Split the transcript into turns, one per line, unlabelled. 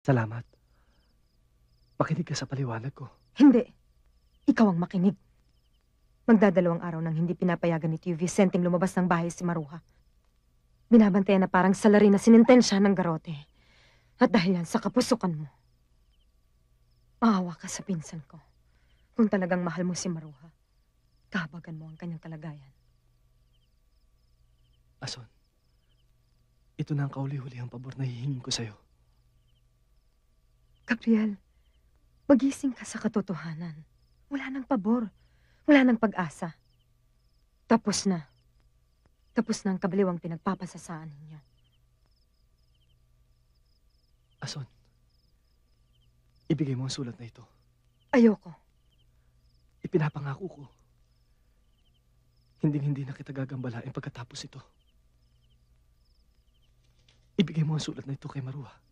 Salamat. Makinig ka sa paliwanag ko.
Hindi. Ikaw ang makinig. Magdadalawang araw nang hindi pinapayagan ni Tio Vicenteng lumabas ng bahay si Maruha. Binabantayan na parang salarin na sinintensya ng garote. At dahil yan sa kapusukan mo, maawa ka sa pinsan ko. Kung talagang mahal mo si Maruha, kahabagan mo ang kanyang kalagayan.
Ason, ito na ang kauli-hulihang pabor na hihingin ko sa'yo.
Gabriel, magising ka sa katotohanan. Wala nang pabor. Wala nang pag-asa. Tapos na. Tapos na ang kabaliwang pinagpapasasaan ninyo.
Ason, ibigay mo ang sulat na ito.
Ayoko.
Ipinapangako ko. Hinding-hindi na kita gagambalain pagkatapos ito. Ibigay mo ang sulat na ito kay Maruha.